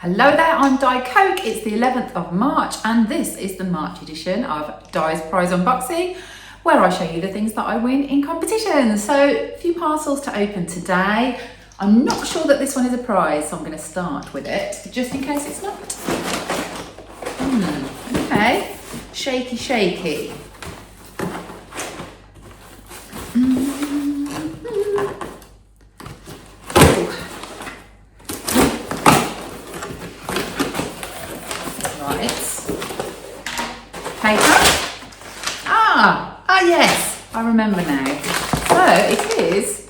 Hello there, I'm Di Coke. It's the 11th of March and this is the March edition of Di's Prize Unboxing, where I show you the things that I win in competitions. So a few parcels to open today. I'm not sure that this one is a prize, so I'm going to start with it just in case it's not. Okay, shaky shaky. Paper. Yes, I remember now. So it is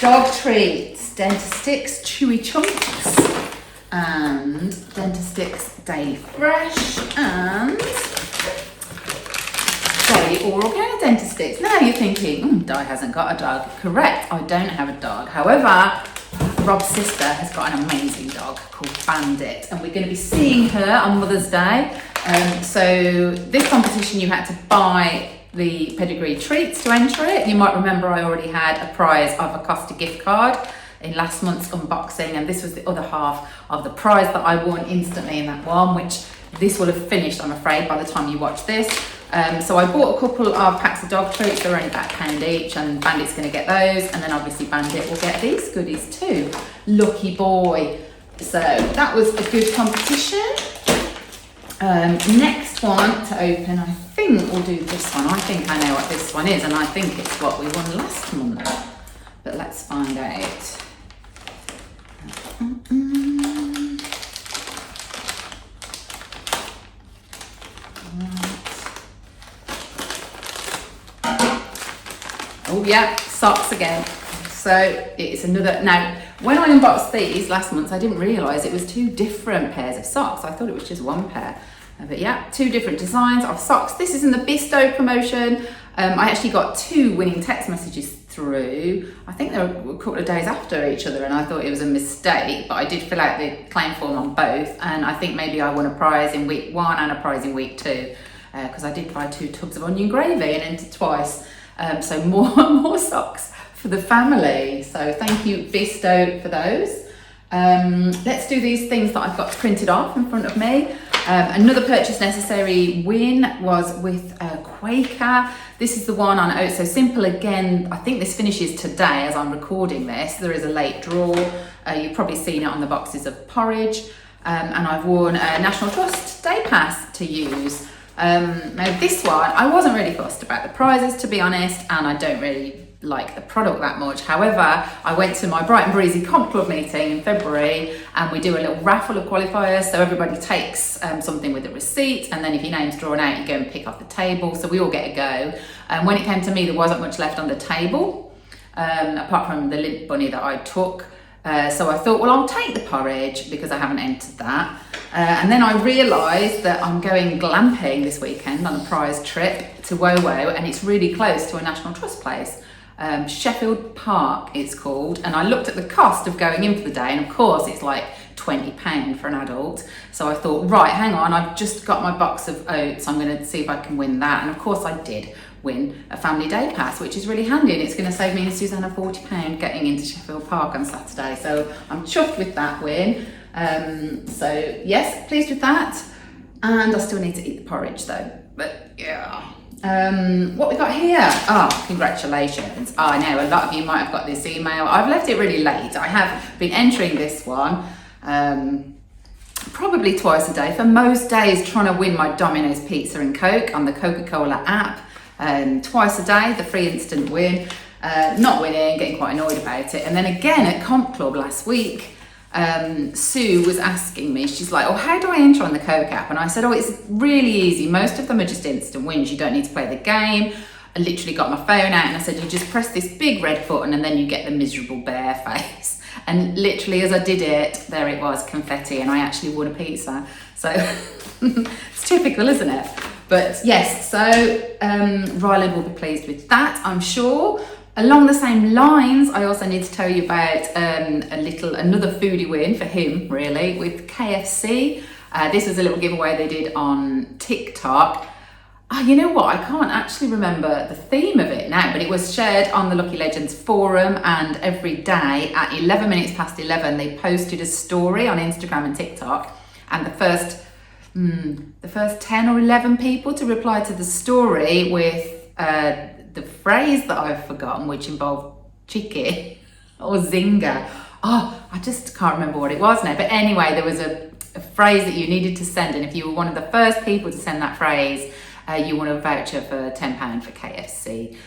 dog treats, Dentastix Chewy Chunks and Dentastix Daily Fresh and Daily Oral Care Dentastix. Now you're thinking, Di hasn't got a dog. Correct, I don't have a dog. However, Rob's sister has got an amazing dog called Bandit and we're going to be seeing her on Mother's Day. So this competition you had to buy the pedigree treats to enter it. You might remember I already had a prize of a Costa gift card in last month's unboxing, and this was the other half of the prize that I won instantly in that one, which this will have finished, I'm afraid, by the time you watch this. So I bought a couple of packs of dog treats. They're only about £1 each, and Bandit's going to get those, and then obviously Bandit will get these goodies too. Lucky boy. So that was a good competition. Next one to open, I think we'll do this one. I think I know what this one is, and I think it's what we won last month. But let's find out. Oh yeah, socks again. So it's another. Now, when I unboxed these last month, I didn't realise it was two different pairs of socks. I thought it was just one pair. But yeah, two different designs of socks. This is in the Bisto promotion. I actually got two winning text messages through. I think they were a couple of days after each other, and I thought it was a mistake, but I did fill out the claim form on both, and I think maybe I won a prize in week 1 and a prize in week 2, because I did buy 2 tubs of onion gravy and entered twice. So more socks for the family. So thank you, Bisto, for those. Let's do these things that I've got printed off in front of me. Another purchase necessary win was with Quaker. This is the one on Oats So Simple. Again, I think this finishes today as I'm recording this. There is a late draw. You've probably seen it on the boxes of porridge. And I've won a National Trust Day Pass to use. Now this one, I wasn't really fussed about the prizes, to be honest, and I don't really like the product that much. However, I went to my Bright and Breezy Comp Club meeting in February, and we do a little raffle of qualifiers. So everybody takes something with a receipt, and then if your name's drawn out, you go and pick off the table. So we all get a go. And when it came to me, there wasn't much left on the table, apart from the lint bunny that I took. So I thought, well, I'll take the porridge because I haven't entered that. And then I realised that I'm going glamping this weekend on a prize trip to WoWo, and it's really close to a National Trust place. Sheffield Park it's called, and I looked at the cost of going in for the day, and of course it's like £20 for an adult. So I thought, right, hang on, I've just got my box of oats, I'm going to see if I can win that. And of course I did win a family day pass, which is really handy, and it's going to save me and Susanna £40 getting into Sheffield Park on Saturday. So I'm chuffed with that win. So yes, pleased with that, and I still need to eat the porridge though, but yeah. What we got here? Congratulations. I know a lot of you might have got this email. I've left it really late. I have been entering this one probably twice a day for most days, trying to win my Domino's Pizza and Coke on the Coca-Cola app. Twice a day, the free instant win. Not winning, getting quite annoyed about it. And then again at Comp Club last week, Sue was asking me, she's like, oh, how do I enter on the Coke app? And I said, oh, it's really easy. Most of them are just instant wins. You don't need to play the game. I literally got my phone out and I said, you just press this big red button and then you get the miserable bear face. And literally as I did it, there it was, confetti, and I actually won a pizza. So it's typical, isn't it? But yes, so Ryland will be pleased with that, I'm sure. Along the same lines, I also need to tell you about another foodie win for him, really, with KFC. This was a little giveaway they did on TikTok. Oh, you know what? I can't actually remember the theme of it now, but it was shared on the Lucky Legends forum, and every day at 11 minutes past 11, they posted a story on Instagram and TikTok, and the first 10 or 11 people to reply to the story with the phrase that I've forgotten, which involved chicky or zinga. Oh, I just can't remember what it was now. But anyway, there was a phrase that you needed to send, and if you were one of the first people to send that phrase, you won a voucher for £10 for KFC.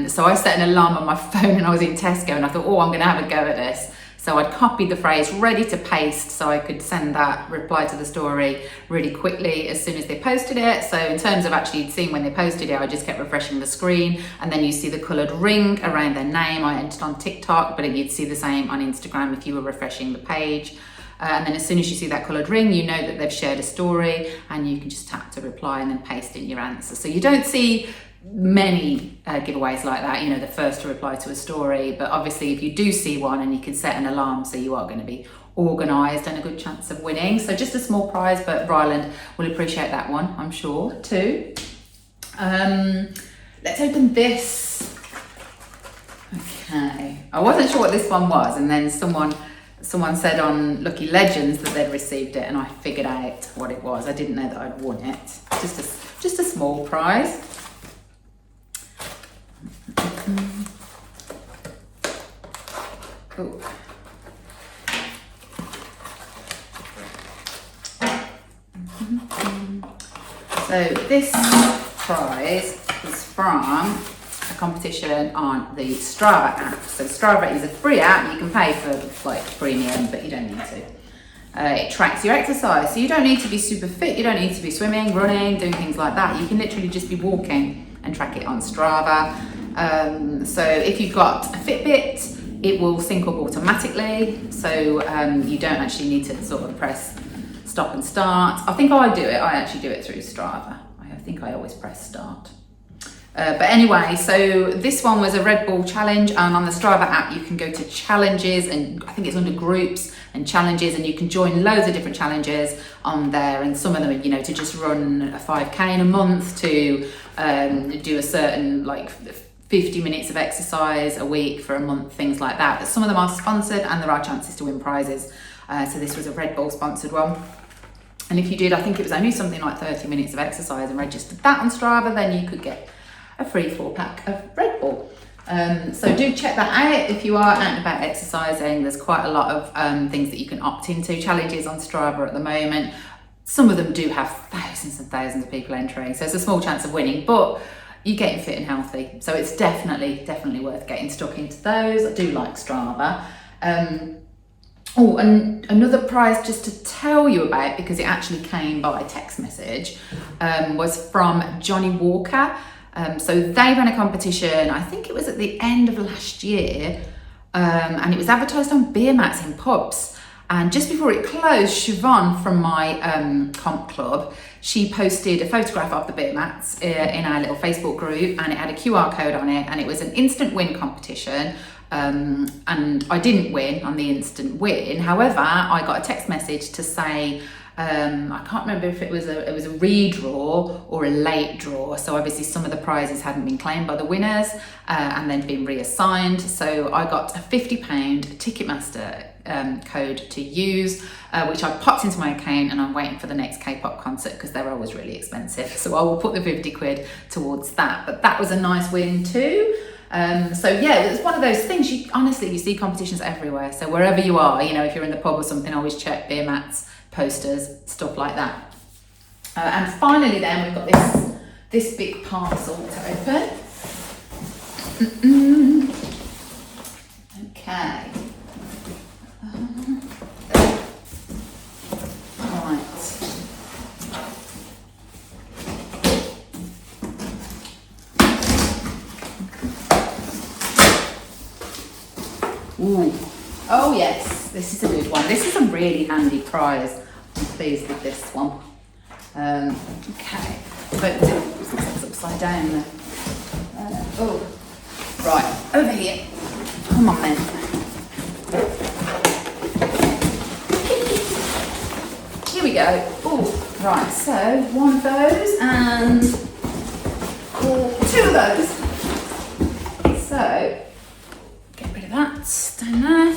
So I set an alarm on my phone, and I was in Tesco, and I thought, oh, I'm going to have a go at this. So I'd copied the phrase ready to paste so I could send that reply to the story really quickly as soon as they posted it. So in terms of actually seeing when they posted it, I just kept refreshing the screen, and then you see the coloured ring around their name. I entered on TikTok, but you'd see the same on Instagram if you were refreshing the page. And then as soon as you see that coloured ring, you know that they've shared a story, and you can just tap to reply and then paste in your answer. So you don't see many giveaways like that, you know, the first to reply to a story. But obviously if you do see one, and you can set an alarm, so you are going to be organised and a good chance of winning. So just a small prize, but Ryland will appreciate that one, I'm sure, too. Let's open this. Okay, I wasn't sure what this one was, and then someone said on Lucky Legends that they'd received it, and I figured out what it was. I didn't know that I'd won it. Just a small prize. Ooh. So this prize is from a competition on the Strava app. So Strava is a free app. You can pay for like premium, but you don't need to. It tracks your exercise, so you don't need to be super fit. You don't need to be swimming, running, doing things like that. You can literally just be walking and track it on Strava. So if you've got a Fitbit, it will sync up automatically. So you don't actually need to sort of press stop and start. I think I do it. I actually do it through Strava. I think I always press start. But anyway, so this one was a Red Bull challenge, and on the Strava app you can go to challenges, and I think it's under groups and challenges, and you can join loads of different challenges on there, and some of them are, you know, to just run a 5k in a month, to do a certain like 50 minutes of exercise a week for a month, things like that. But some of them are sponsored, and there are chances to win prizes. So this was a Red Bull sponsored one. And if you did, I think it was only something like 30 minutes of exercise and registered that on Strava, then you could get a free 4-pack of Red Bull. So do check that out if you are out and about exercising. There's quite a lot of things that you can opt into, challenges on Strava at the moment. Some of them do have thousands and thousands of people entering, so it's a small chance of winning, but you're getting fit and healthy. So it's definitely worth getting stuck into those. I do like Strava. Oh, and another prize just to tell you about, because it actually came by text message, was from Johnny Walker. So they ran a competition, I think it was at the end of last year, and it was advertised on beer mats in pubs. And just before it closed, Siobhan from my comp club, she posted a photograph of the beer mats in our little Facebook group, and it had a QR code on it, and it was an instant win competition. And I didn't win on the instant win. However, I got a text message to say, I can't remember if it was a redraw or a late draw. So obviously some of the prizes hadn't been claimed by the winners and then been reassigned. So I got a £50 Ticketmaster code to use, which I popped into my account, and I'm waiting for the next K-pop concert because they're always really expensive. So I will put the 50 quid towards that. But that was a nice win too. So yeah, it's one of those things, you see competitions everywhere. So wherever you are, you know, if you're in the pub or something, always check beer mats, posters, stuff like that. And finally then, we've got this big parcel to open. Okay. Right. Ooh. Oh yes, this is a good one. This is a really handy prize. I'm pleased with this one. Okay, but it's upside down there. Oh, right, over here. Come on then. Here we go. Oh, right, so one of those, and 2 of those. So, get rid of that down there.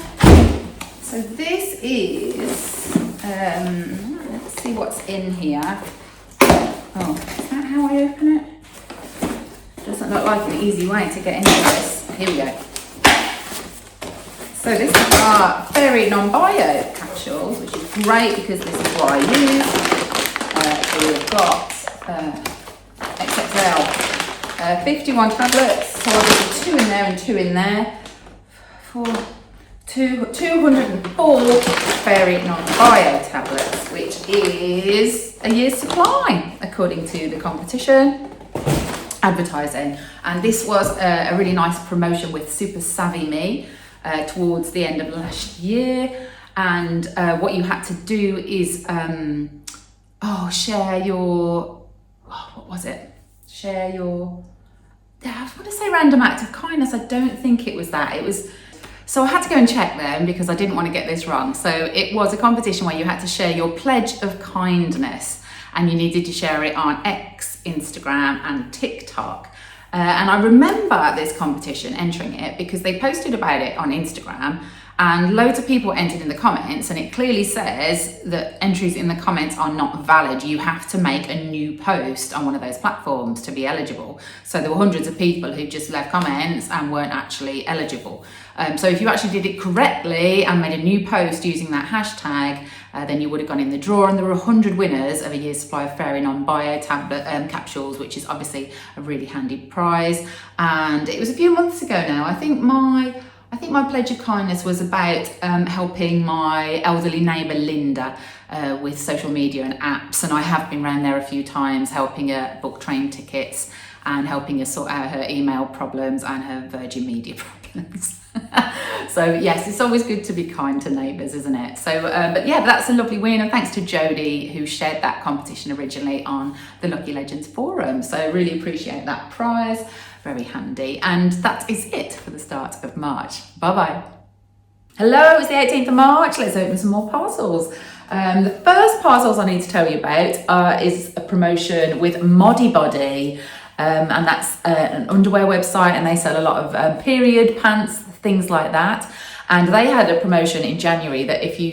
So this is, let's see what's in here. Oh, is that how I open it? Doesn't look like an easy way to get into this. Here we go. So this is our Fairy Non-Bio capsules, which is great because this is what I use. So we've got XXL 51 tablets, so I've got 2 in there and 2 in there. 204 Fairy Non-Bio tablets, which is a year's supply, according to the competition advertising. And this was a really nice promotion with Super Savvy Me towards the end of last year. And what you had to do is share your, what was it? Share your, I was going to say random act of kindness. I don't think it was that. It was, so I had to go and check them because I didn't want to get this wrong. So it was a competition where you had to share your pledge of kindness, and you needed to share it on X, Instagram and TikTok. And I remember this competition, entering it, because they posted about it on Instagram and loads of people entered in the comments, and it clearly says that entries in the comments are not valid. You have to make a new post on one of those platforms to be eligible. So there were hundreds of people who just left comments and weren't actually eligible. So if you actually did it correctly and made a new post using that hashtag, then you would have gone in the draw, and there were 100 winners of a year's supply of Fairy Non-Bio tablet capsules, which is obviously a really handy prize. And it was a few months ago now. I think my pledge of kindness was about helping my elderly neighbour Linda with social media and apps, and I have been around there a few times helping her book train tickets and helping her sort out her email problems and her Virgin Media problems. So yes, it's always good to be kind to neighbours, isn't it? So, but yeah, that's a lovely win, and thanks to Jodie who shared that competition originally on the Lucky Legends forum. So really appreciate that prize, very handy. And that is it for the start of March. Bye bye. Hello, it's the 18th of March. Let's open some more parcels. The first parcels I need to tell you about is a promotion with Modibody. And that's an underwear website, and they sell a lot of period pants, things like that. And they had a promotion in January that if you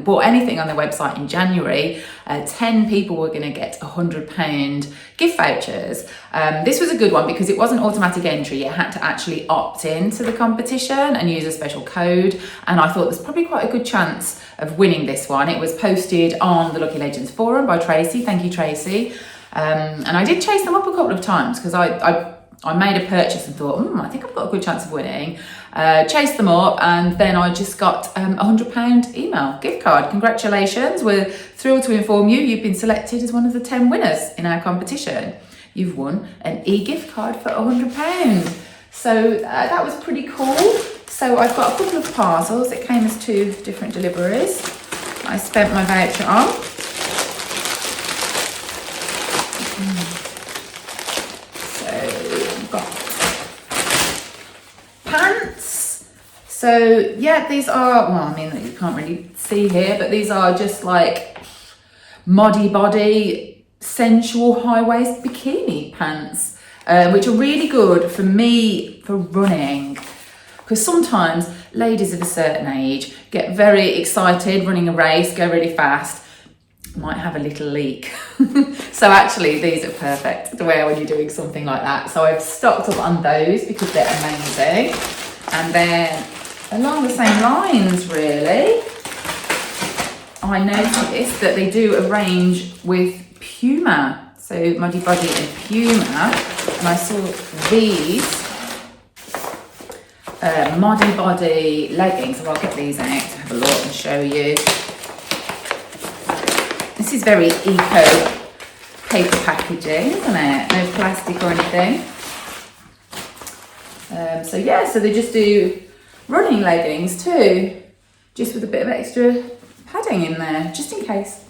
bought anything on their website in January, 10 people were going to get £100 gift vouchers. This was a good one because it wasn't automatic entry. You had to actually opt in to the competition and use a special code. And I thought there's probably quite a good chance of winning this one. It was posted on the Lucky Legends forum by Tracy. Thank you, Tracy. And I did chase them up a couple of times because I made a purchase and thought, I think I've got a good chance of winning. Chased them up, and then I just got a £100 email gift card. Congratulations, we're thrilled to inform you you've been selected as one of the 10 winners in our competition. You've won an e-gift card for £100. So that was pretty cool. So I've got a couple of parcels. It came as 2 different deliveries. I spent my voucher on. So yeah, these are, well, I mean, you can't really see here, but these are just like Modibody sensual high-waist bikini pants, which are really good for me for running. Because sometimes ladies of a certain age get very excited running a race, go really fast, might have a little leak. So actually these are perfect to wear when you're doing something like that. So I've stocked up on those because they're amazing. And then along the same lines, really, I noticed that they do a range with Puma. So Modibody and Puma. And I saw these Modibody leggings. So I'll get these out to have a look and show you. This is very eco paper packaging, isn't it? No plastic or anything. So yeah, so they just do running leggings too, just with a bit of extra padding in there, just in case.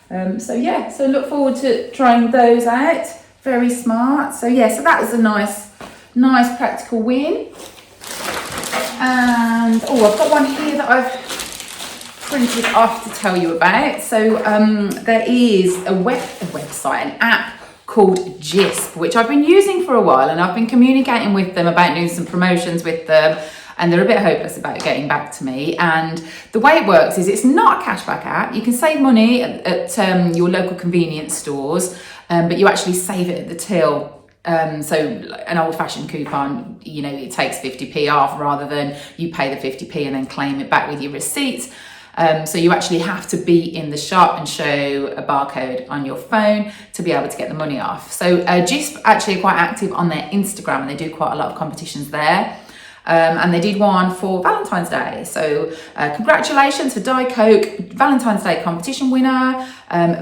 So yeah, so look forward to trying those out. Very smart. So yeah, so that was a nice practical win. And I've got one here that I've printed off to tell you about. So there is a website, an app called Jisp, which I've been using for a while, and I've been communicating with them about doing some promotions with them, and they're a bit hopeless about getting back to me. And the way it works is it's not a cashback app. You can save money at your local convenience stores, but you actually save it at the till. So an old-fashioned coupon, you know, it takes 50p off rather than you pay the 50p and then claim it back with your receipt. So you actually have to be in the shop and show a barcode on your phone to be able to get the money off. So Jisp actually are quite active on their Instagram, and they do quite a lot of competitions there. And they did one for Valentine's Day. So congratulations for Diet Coke, Valentine's Day competition winner,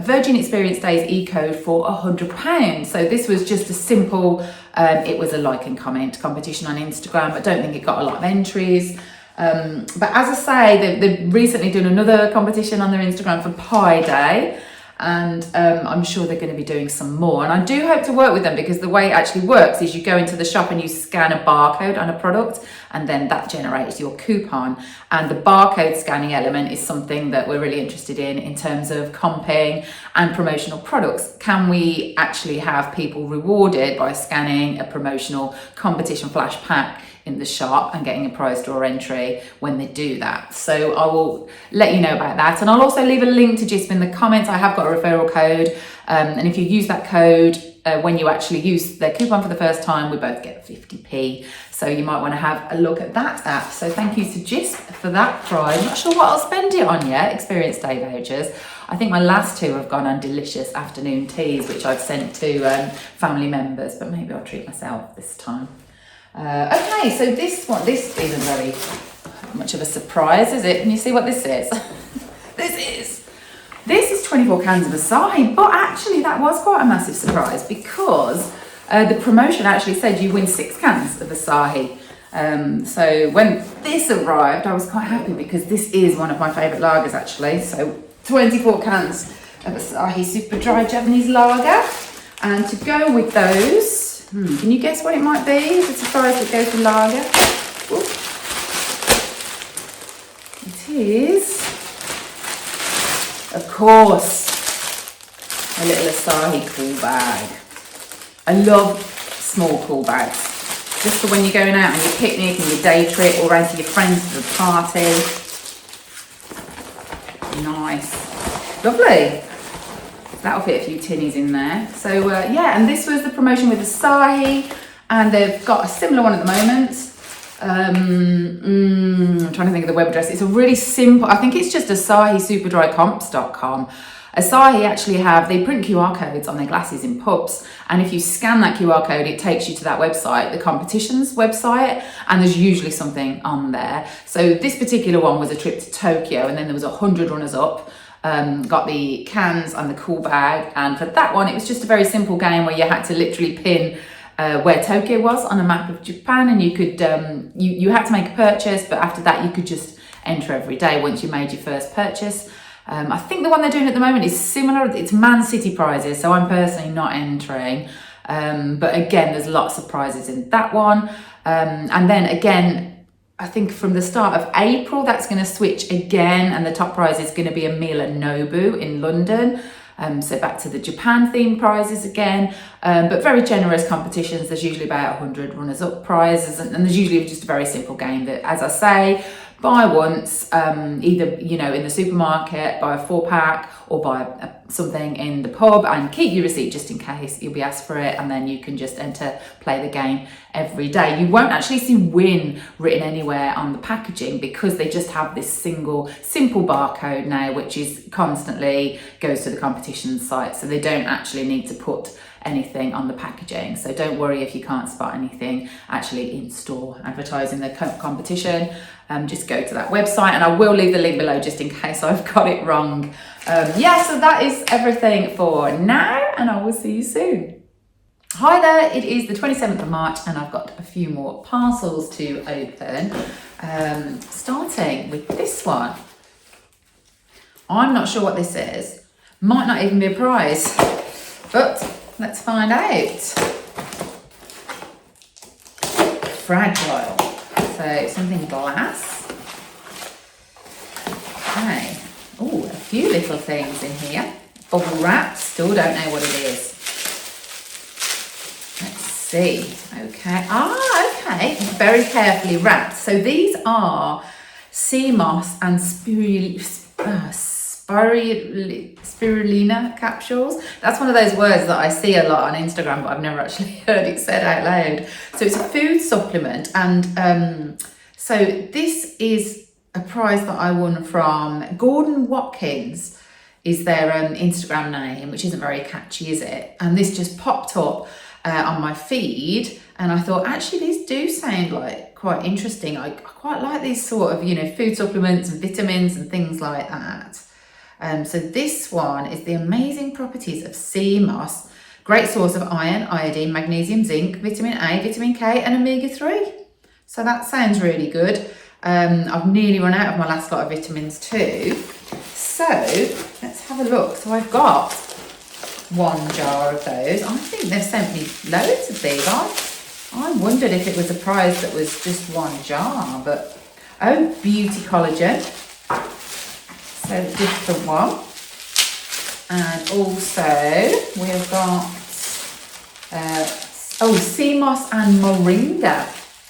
Virgin Experience Days e-code for £100. So this was just a simple, it was a like and comment competition on Instagram. I don't think it got a lot of entries. But as I say, they've recently done another competition on their Instagram for Pi Day. And I'm sure they're going to be doing some more, and I do hope to work with them, because the way it actually works is you go into the shop and you scan a barcode on a product, and then that generates your coupon. And the barcode scanning element is something that we're really interested in terms of comping and promotional products. Can we actually have people rewarded by scanning a promotional competition flash pack in the shop and getting a prize draw entry when they do that? So I will let you know about that, and I'll also leave a link to Jisp in the comments. I have got a referral code, and if you use that code when you actually use their coupon for the first time, we both get 50p. So you might want to have a look at that app. So thank you to Jisp for that prize. I'm not sure what I'll spend it on yet. Experience Day vouchers. I think my last two have gone on delicious afternoon teas, which I've sent to family members, but maybe I'll treat myself this time. Okay, so this isn't very much of a surprise, is it? Can you see what this is? This is 24 cans of Asahi, but actually that was quite a massive surprise, because the promotion actually said you win 6 cans of Asahi. So when this arrived, I was quite happy, because this is one of my favourite lagers actually. So 24 cans of Asahi Super Dry Japanese Lager, and to go with those, can you guess what it might be? The surprise that goes with lager. Ooh. It is, of course, a little Asahi cool bag. I love small cool bags, just for when you're going out on your picnic and your day trip, or out to your friends to the party. Nice, lovely. That'll fit a few tinnies in there. So yeah, and this was the promotion with Asahi, and they've got a similar one at the moment. I'm trying to think of the web address. It's a really simple, I think it's just AsahiSuperdryComps.com. Asahi actually they print QR codes on their glasses in pubs, and if you scan that QR code, it takes you to that website, the competitions website, and there's usually something on there. So this particular one was a trip to Tokyo, and then there was 100 runners up. Got the cans and the cool bag, and for that one it was just a very simple game where you had to literally pin where Tokyo was on a map of Japan, and you could you had to make a purchase, but after that you could just enter every day once you made your first purchase. I think the one they're doing at the moment is similar. It's Man City prizes, so I'm personally not entering, but again there's lots of prizes in that one, and then again I think from the start of April, that's going to switch again, and the top prize is going to be a meal at Nobu in London. So back to the Japan themed prizes again, but very generous competitions. There's usually about 100 runners-up prizes, and there's usually just a very simple game that, as I say, buy once, either in the supermarket, buy a 4-pack, or buy something in the pub, and keep your receipt just in case you'll be asked for it, and then you can just play the game every day. You won't actually see win written anywhere on the packaging, because they just have this simple barcode now, which is constantly goes to the competition site, so they don't actually need to put anything on the packaging. So don't worry if you can't spot anything actually in store advertising the competition. Just go to that website, and I will leave the link below just in case I've got it wrong. Yeah, so that is everything for now, and I will see you soon. Hi there, it is the 27th of March, and I've got a few more parcels to open, starting with this one. I'm not sure what this is. Might not even be a prize, but let's find out. Fragile. So something glass. Okay. Oh, a few little things in here. Bubble wrap. Still don't know what it is. see. Okay. Okay. Very carefully wrapped. So these are sea moss and spirulina capsules. That's one of those words that I see a lot on Instagram, but I've never actually heard it said out loud. So it's a food supplement, and so this is a prize that I won from Gordon Watkins, is their Instagram name, which isn't very catchy, is it? And this just popped up on my feed, and I thought, actually, these do sound like quite interesting. I quite like these sort of, food supplements and vitamins and things like that. So this one is the amazing properties of sea moss. Great source of iron, iodine, magnesium, zinc, vitamin A, vitamin K, and omega-3. So that sounds really good. I've nearly run out of my last lot of vitamins too. So let's have a look. So I've got one jar of those. I think they've sent me loads of these. I wondered if it was a prize that was just one jar, but oh, beauty collagen. So different one. And also we've got sea moss and moringa.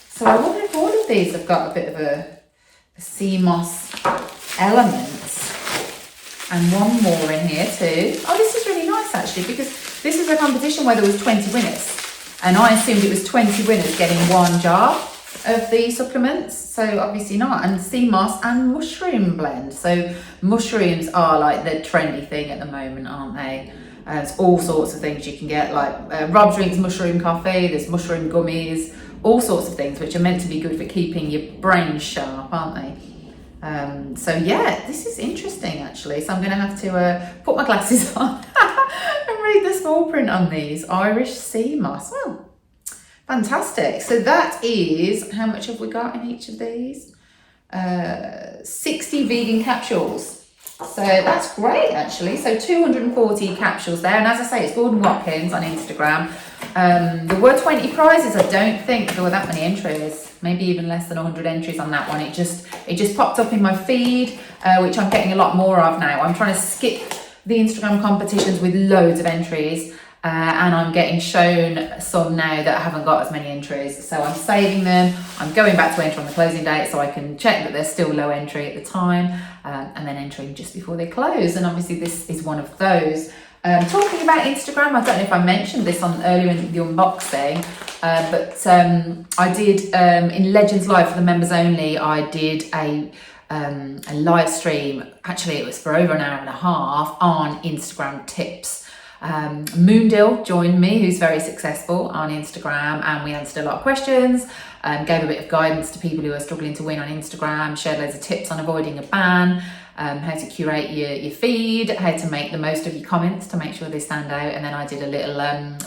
So I wonder if all of these have got a bit of a sea moss element. And one more in here too. Oh, this is really nice actually, because this is a competition where there was 20 winners. And I assumed it was 20 winners getting one jar of the supplements. So obviously not. And sea moss and mushroom blend. So mushrooms are like the trendy thing at the moment, aren't they? There's all sorts of things you can get, like Rob drinks mushroom coffee, there's mushroom gummies, all sorts of things which are meant to be good for keeping your brain sharp, aren't they? So yeah, this is interesting actually. So I'm going to have to put my glasses on and read the small print on these. Irish sea moss. Well, fantastic. So that is, how much have we got in each of these? 60 vegan capsules. So that's great actually. So 240 capsules there. And as I say, it's Gordon Watkins on Instagram. There were 20 prizes. I don't think there were that many entries. Maybe even less than 100 entries on that one. It just popped up in my feed, which I'm getting a lot more of now. I'm trying to skip the Instagram competitions with loads of entries, and I'm getting shown some now that haven't got as many entries. So I'm saving them. I'm going back to enter on the closing date so I can check that there's still low entry at the time, and then entering just before they close. And obviously this is one of those. Talking about Instagram, I don't know if I mentioned this earlier in the unboxing, but I did in Legends Live for the members only. I did a live stream. Actually, it was for over an hour and a half on Instagram tips. Moondil joined me, who's very successful on Instagram, and we answered a lot of questions. Gave a bit of guidance to people who are struggling to win on Instagram. Shared loads of tips on avoiding a ban. How to curate your feed, how to make the most of your comments to make sure they stand out, and then I did a little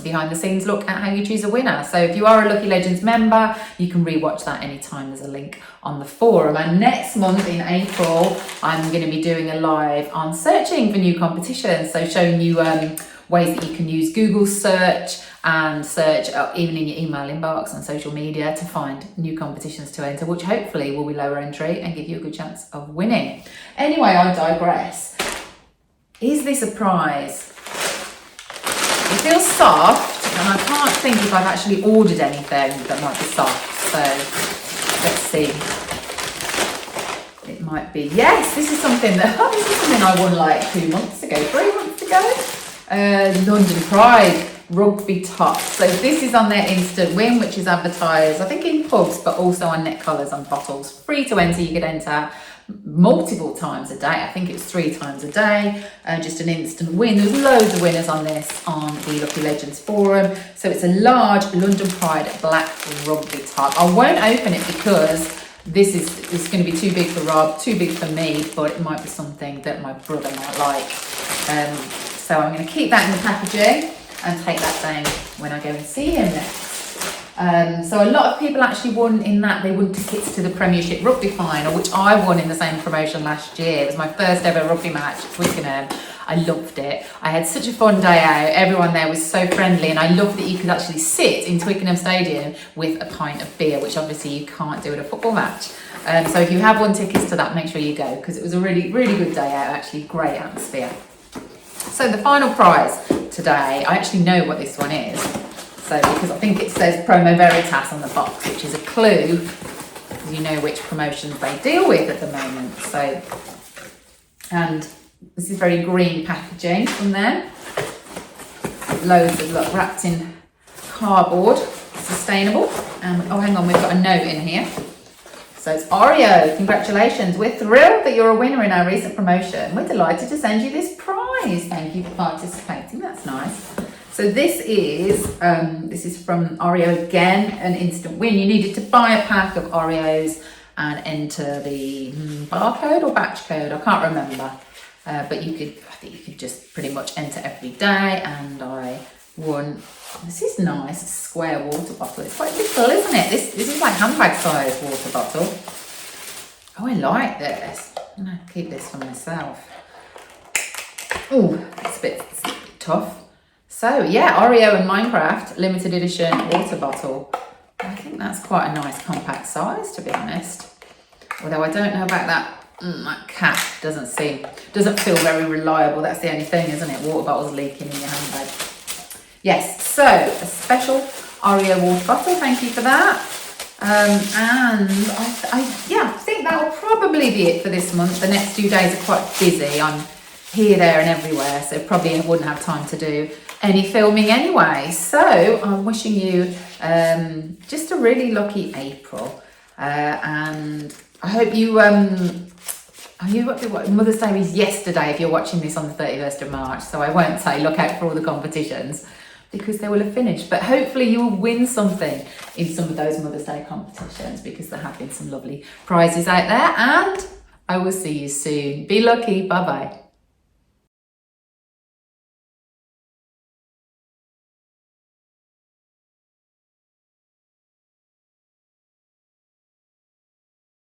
behind the scenes look at how you choose a winner. So if you are a Lucky Legends member, you can rewatch that anytime. There's a link on the forum. And next month in April, I'm going to be doing a live on searching for new competitions, so showing you ways that you can use Google search and search even in your email inbox and social media to find new competitions to enter, which hopefully will be lower entry and give you a good chance of winning. Anyway, I digress. Is this a prize? It feels soft, and I can't think if I've actually ordered anything that might be soft. So let's see. It might be. Yes, this is something I won like 3 months ago. London Pride rugby top. So this is on their instant win, which is advertised, I think, in pubs, but also on neck collars on bottles. Free to enter. You could enter multiple times a day. I think it's 3 times a day. Just an instant win. There's loads of winners on this on the Lucky Legends forum. So it's a large London Pride black rugby top. I won't open it because this is going to be too big for Rob, too big for me, but it might be something that my brother might like. So I'm going to keep that in the packaging and take that down when I go and see him next. So a lot of people actually won in that. They won tickets to the Premiership Rugby Final, which I won in the same promotion last year. It was my first ever rugby match at Twickenham. I loved it. I had such a fun day out. Everyone there was so friendly, and I loved that you could actually sit in Twickenham Stadium with a pint of beer, which obviously you can't do at a football match. So if you have won tickets to that, make sure you go, because it was a really, really good day out. Actually, great atmosphere. So the final prize today, I actually know what this one is. So, because I think it says Promo Veritas on the box, which is a clue, because you know which promotions they deal with at the moment. So, and this is very green packaging from them. Loads of, look, wrapped in cardboard, sustainable. Oh, hang on, we've got a note in here. So it's Oreo, congratulations. We're thrilled that you're a winner in our recent promotion. We're delighted to send you this prize. Thank you for participating, that's nice. So this is from Oreo again, an instant win. You needed to buy a pack of Oreos and enter the barcode or batch code, I can't remember. But I think you could just pretty much enter every day, and I won. This is nice, a square water bottle. It's quite little, isn't it? This is like handbag size water bottle. Oh, I like this. I'm gonna keep this for myself. Oh, it's a bit tough. So yeah, Oreo and Minecraft limited edition water bottle. I think that's quite a nice compact size, to be honest. Although I don't know about that. That cap doesn't feel very reliable. That's the only thing, isn't it? Water bottles leaking in your handbag. Yes, so a special Oreo water bottle. Thank you for that. And I think that'll probably be it for this month. The next few days are quite busy. I'm here, there, and everywhere, so probably I wouldn't have time to do any filming anyway. So I'm wishing you just a really lucky April, and I hope you Mother's Day was yesterday if you're watching this on the 31st of March, so I won't say look out for all the competitions because they will have finished, but hopefully you will win something in some of those Mother's Day competitions, because there have been some lovely prizes out there, and I will see you soon. Be lucky. Bye bye.